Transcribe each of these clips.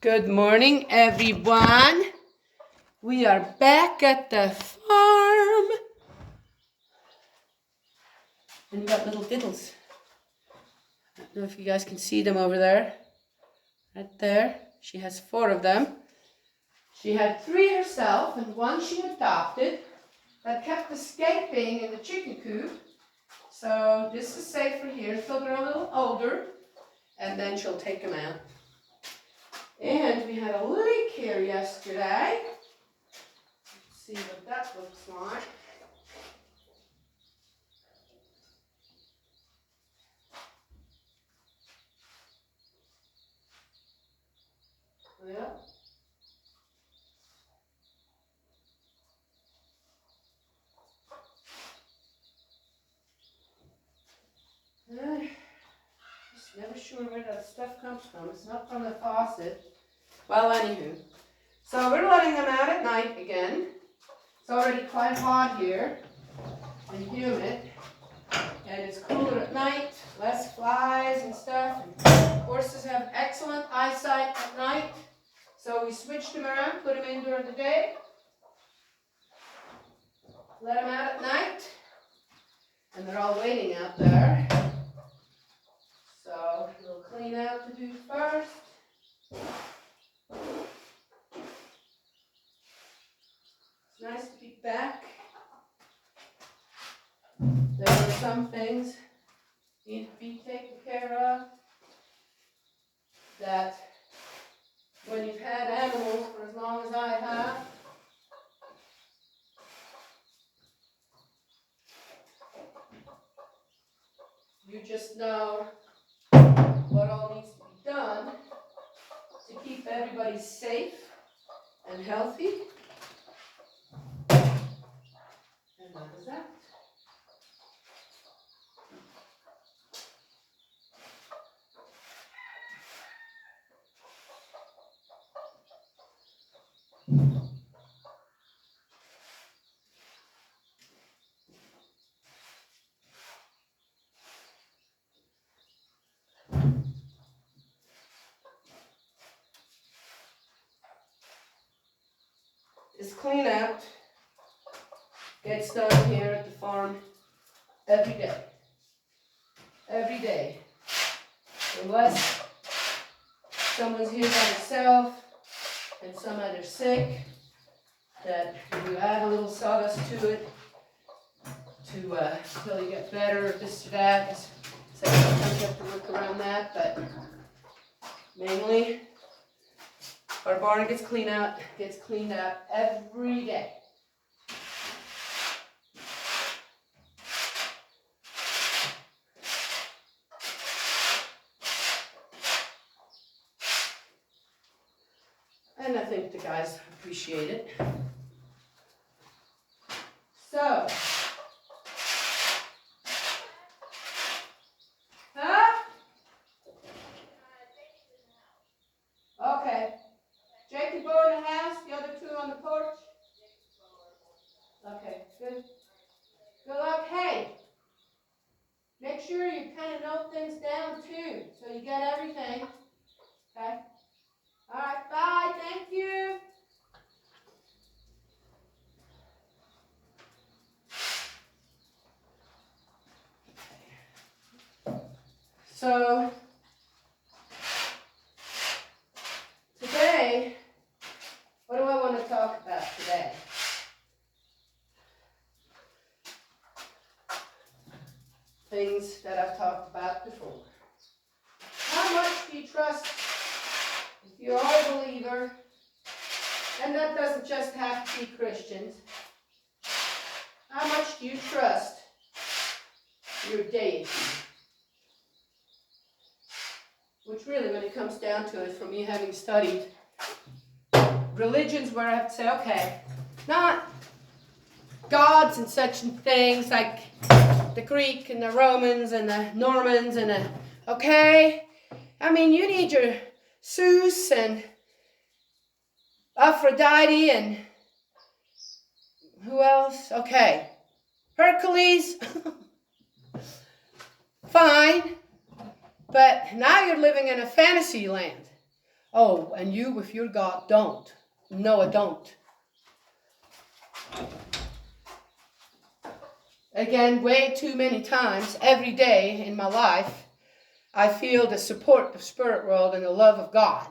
Good morning, everyone. We are back at the farm. And we got little diddles. I don't know if you guys can see them over there. Right there. She has 4 of them. She had 3 herself and 1 she adopted that kept escaping in the chicken coop. So this is safer here until they're a little older, and then she'll take them out. And we had a leak here yesterday. Let's see what that looks like. Yeah. Just never sure where that stuff comes from. It's not from the faucet. Well, anywho. So we're letting them out at night again. It's already quite hot here and humid. And it's cooler at night, less flies and stuff. And horses have excellent eyesight at night. So we switched them around, put them in during the day. Let them out at night. And they're all waiting out there. So we'll clean out to do first. It's nice to be back. There are some things need to be taken care of that when you've had animals for as long as I have, you just know what all needs to be done to keep everybody safe and healthy. And that is that. This clean out gets done here at the farm every day. Every day. Unless someone's here by themselves and some other sick, that you add a little sawdust to it until you get better, or this or that. So sometimes you have to work around that, but mainly our barn gets cleaned out every day. And I think the guys appreciate it. So, okay. Jake, you go in the house, the other 2 on the porch? Okay, good. Good luck. Hey, make sure you kind of note things down too, so you get everything. Okay? All right, bye. Thank you. So, today, what do I want to talk about today? Things that I've talked about before. How much do you trust, if you are a believer, and that doesn't just have to be Christians, how much do you trust your deity? Which really, when it comes down to it, from me having studied religions where I have to say, okay, not gods and such things like the Greek and the Romans and the Normans and the, okay? I mean, you need your Zeus and Aphrodite and who else? Okay. Hercules. Fine. But now you're living in a fantasy land. Oh, and you with your God don't. No, I don't. Again, way too many times, every day in my life, I feel the support of the spirit world and the love of God.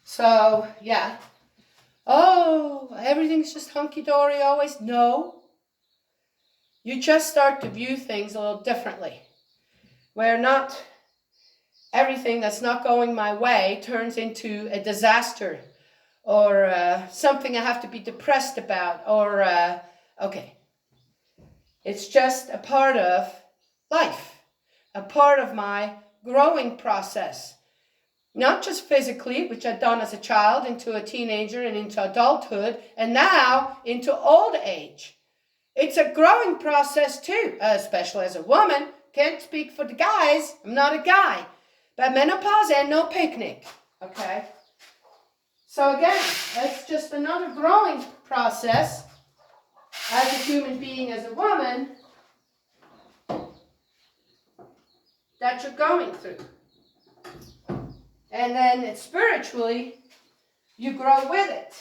So, yeah. Oh, everything's just hunky-dory always. No. You just start to view things a little differently. Where not everything that's not going my way turns into a disaster or something I have to be depressed about or, okay. It's just a part of life, a part of my growing process. Not just physically, which I've done as a child, into a teenager and into adulthood, and now into old age. It's a growing process too, especially as a woman. Can't speak for the guys. I'm not a guy. But menopause ain't no picnic, okay? So again, it's just another growing process as a human being, as a woman, that you're going through. And then spiritually, you grow with it.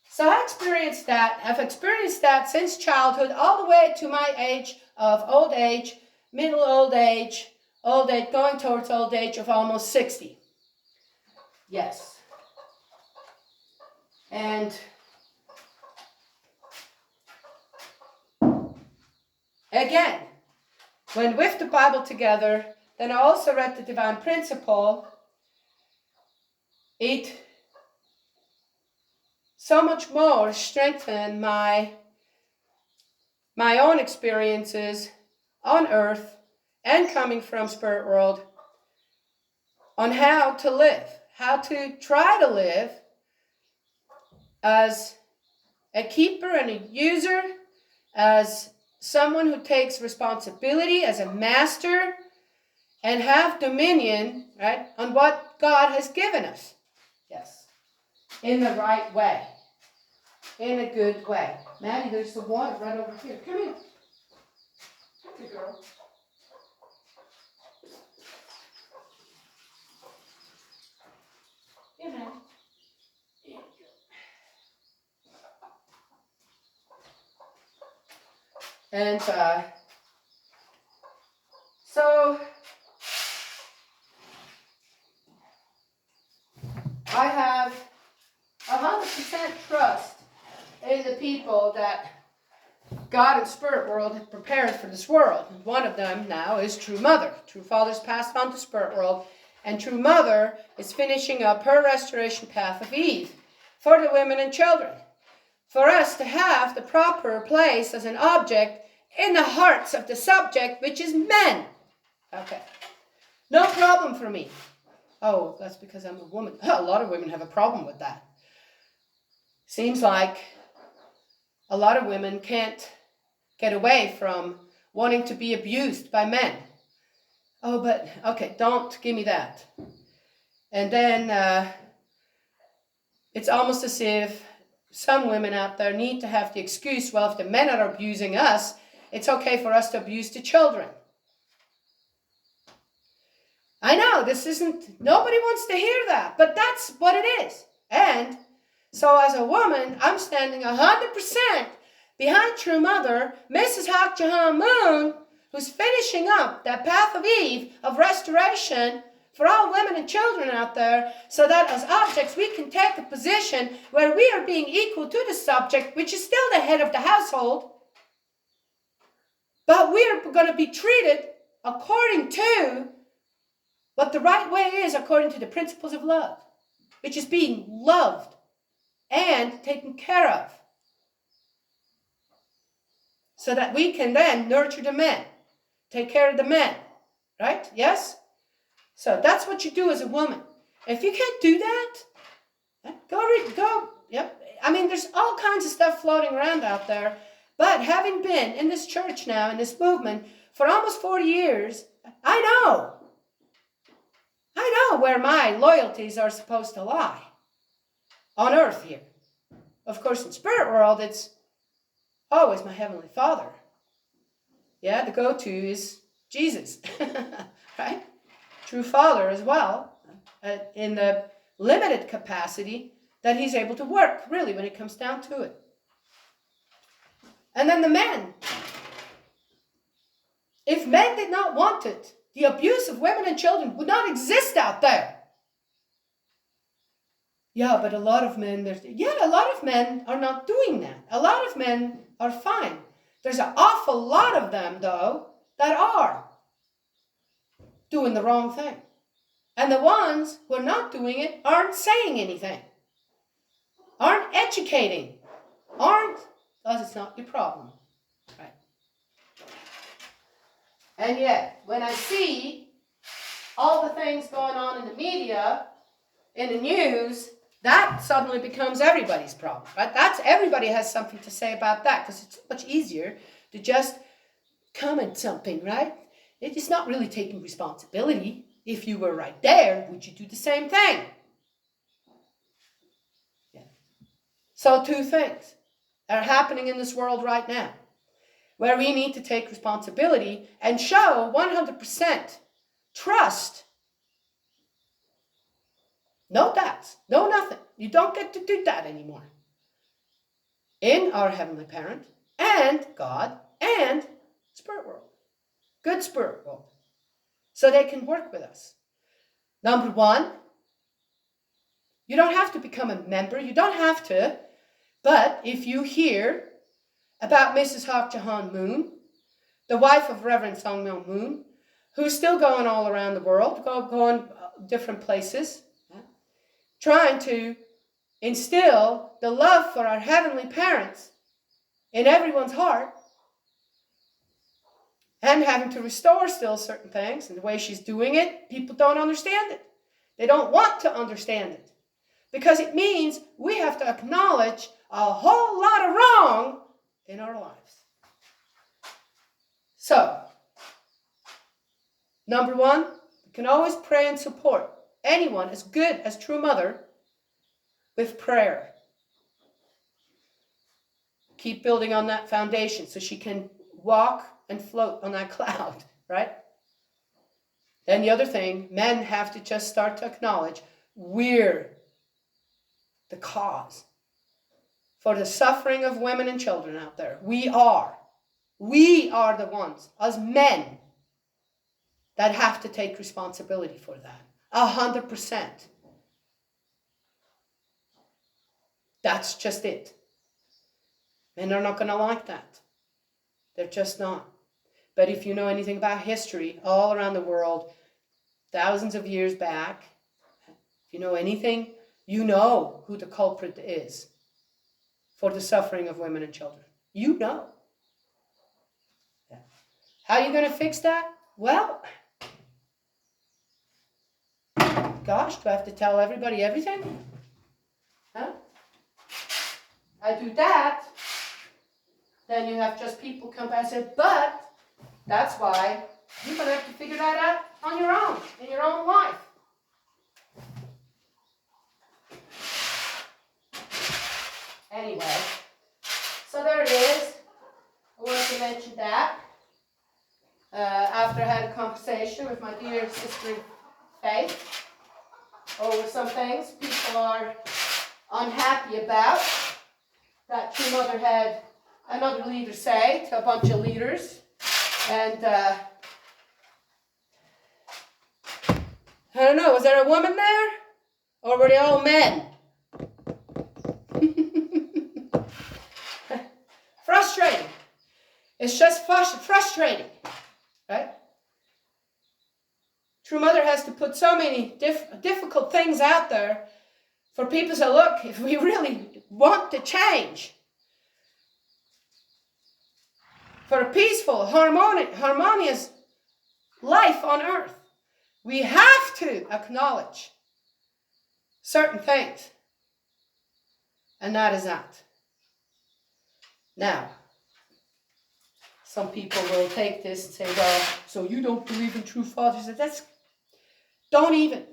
So I experienced that. I've experienced that since childhood all the way to my age of old age, middle old age, going towards old age of almost 60. Yes. And again, when with the Bible together, then I also read the Divine Principle. It so much more strengthened my own experiences on earth and coming from spirit world on how to live, how to try to live as a keeper and a user, as someone who takes responsibility, as a master, and have dominion, right, on what God has given us. Yes. In the right way. In a good way. Maddie, there's some water right over here. Come here. Come here, girl. Here, Maddie. Here you go. And so I have 100% trust in the people that God and spirit world have prepared for this world. One of them now is True Mother. True Father's passed on to spirit world, and True Mother is finishing up her restoration path of Eve for the women and children. For us to have the proper place as an object in the hearts of the subject, which is men. Okay. No problem for me. Oh, that's because I'm a woman. A lot of women have a problem with that. Seems like a lot of women can't get away from wanting to be abused by men. Oh, but, okay, don't give me that. And then it's almost as if some women out there need to have the excuse, well, if the men are abusing us, it's okay for us to abuse the children. I know, nobody wants to hear that, but that's what it is. And so as a woman, I'm standing 100% behind True Mother, Mrs. Hak Ja Moon, who's finishing up that path of Eve of restoration for all women and children out there, so that as objects we can take a position where we are being equal to the subject, which is still the head of the household, but we are going to be treated according to what the right way is, according to the principles of love, which is being loved and taken care of, so that we can then nurture the men, take care of the men, right? Yes? So that's what you do as a woman. If you can't do that, go. Yep. I mean, there's all kinds of stuff floating around out there. But having been in this church now, in this movement, for almost 40 years, I know where my loyalties are supposed to lie. On earth here. Of course, in spirit world, it's always my Heavenly Father. Yeah, the go-to is Jesus. Right? True Father as well. in the limited capacity that he's able to work, really, when it comes down to it. And then the men. If men did not want it, the abuse of women and children would not exist out there. Yeah, but a lot of men are not doing that. A lot of men are fine. There's an awful lot of them, though, that are doing the wrong thing. And the ones who are not doing it aren't saying anything, aren't educating, because it's not your problem. Right? And yet, when I see all the things going on in the media, in the news, that suddenly becomes everybody's problem, right? Everybody has something to say about that, because it's so much easier to just comment something, right? It is not really taking responsibility. If you were right there, would you do the same thing? Yeah. So 2 things are happening in this world right now, where we need to take responsibility and show 100% trust. No doubts, no nothing. You don't get to do that anymore. In our Heavenly Parent and God and Spirit World. Good Spirit World. So they can work with us. Number 1, you don't have to become a member. You don't have to. But if you hear about Mrs. Hak Ja Han Moon, the wife of Reverend Song Myung Moon, who's still going all around the world, going different places, trying to instill the love for our heavenly parents in everyone's heart, and having to restore still certain things, and the way she's doing it, people don't understand it. They don't want to understand it, because it means we have to acknowledge a whole lot of wrong in our lives. So, number 1, we can always pray and support anyone as good as True Mother with prayer. Keep building on that foundation so she can walk and float on that cloud, right? Then the other thing, men have to just start to acknowledge we're the cause for the suffering of women and children out there. We are the ones, as men, that have to take responsibility for that. 100%. That's just it. Men are not going to like that. They're just not. But if you know anything about history, all around the world, thousands of years back, if you know anything, you know who the culprit is for the suffering of women and children. You know. Yeah. How are you going to fix that? Well, gosh, do I have to tell everybody everything? Huh? I do that, then you have just people come back and say, but that's why you're going to have to figure that out on your own, in your own life. Anyway, so there it is. I wanted to mention that. After I had a conversation with my dear sister Faith over some things people are unhappy about, that True Mother had another leader say to a bunch of leaders. And I don't know, was there a woman there? Or were they all men? Frustrating. It's just frustrating, right? True Mother has to put so many difficult things out there for people to say, look, if we really want to change for a peaceful, harmonious life on earth, we have to acknowledge certain things. And that is that. Now, some people will take this and say, well, so you don't believe in true fathers. Don't even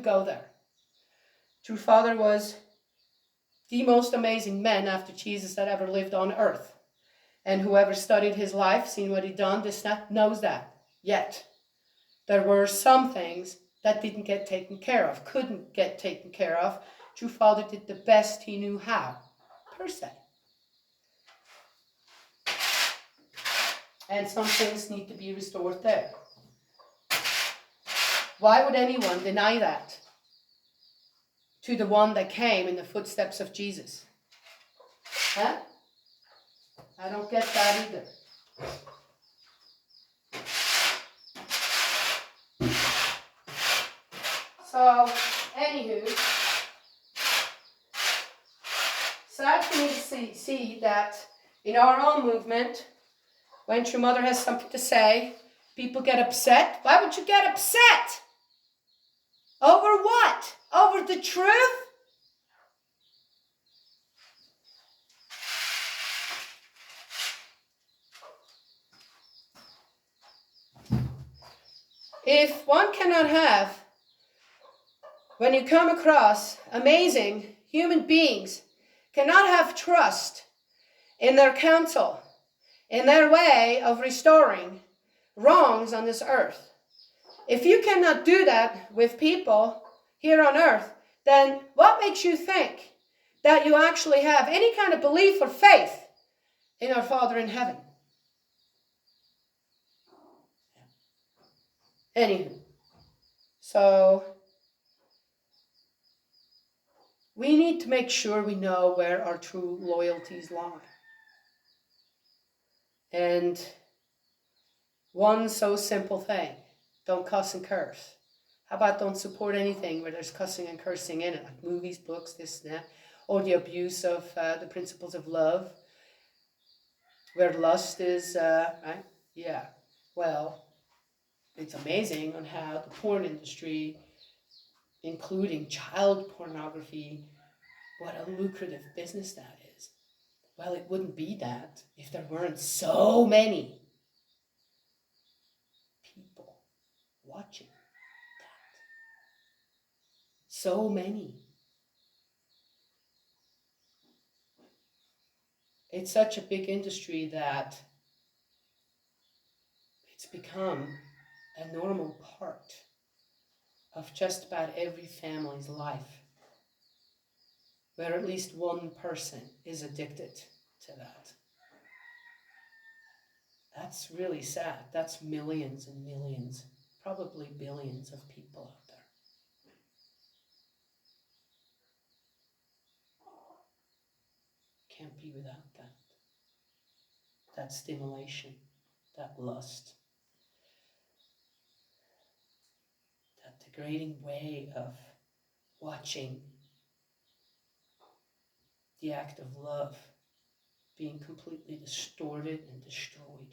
go there. True Father was the most amazing man after Jesus that ever lived on earth. And whoever studied his life, seen what he'd done, knows that. Yet, there were some things that didn't get taken care of, couldn't get taken care of. True Father did the best he knew how, per se. And some things need to be restored there. Why would anyone deny that to the one that came in the footsteps of Jesus? Huh? I don't get that either. So, anywho, sad for me to see that in our own movement, when True Mother has something to say, people get upset. Why would you get upset? Over what? Over the truth? If one cannot have, when you come across amazing human beings, cannot have trust in their counsel, in their way of restoring wrongs on this earth. If you cannot do that with people here on earth, then what makes you think that you actually have any kind of belief or faith in our Father in heaven? Anywho, so we need to make sure we know where our true loyalties lie. And one so simple thing, don't cuss and curse. How about don't support anything where there's cussing and cursing in it, like movies, books, this and that, or the abuse of the principles of love, where lust is, right? Yeah, well, it's amazing on how the porn industry, including child pornography, what a lucrative business that is. Well, it wouldn't be that if there weren't so many people watching that. So many. It's such a big industry that it's become a normal part of just about every family's life, where at least one person is addicted to that. That's really sad. That's millions and millions, probably billions of people out there. Can't be without that. That stimulation, that lust, that degrading way of watching the act of love being completely distorted and destroyed.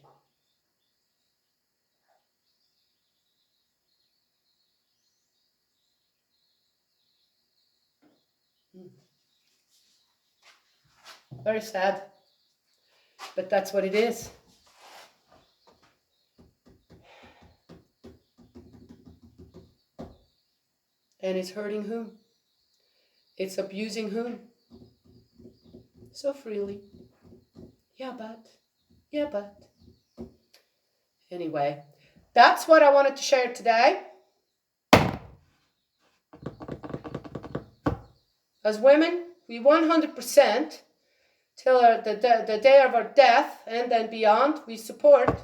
Very sad, but that's what it is. And it's hurting whom? It's abusing whom? So freely. Yeah, but. Anyway, that's what I wanted to share today. As women, we 100%, till the day of our death and then beyond, we support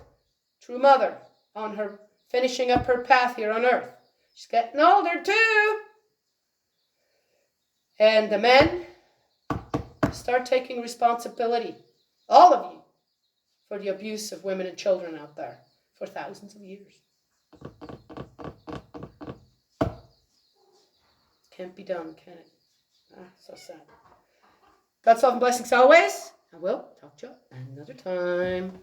True Mother on her finishing up her path here on earth. She's getting older too. And the men, start taking responsibility, all of you, for the abuse of women and children out there for thousands of years. Can't be done, can it? So sad. God's love and blessings always. I will talk to you another time.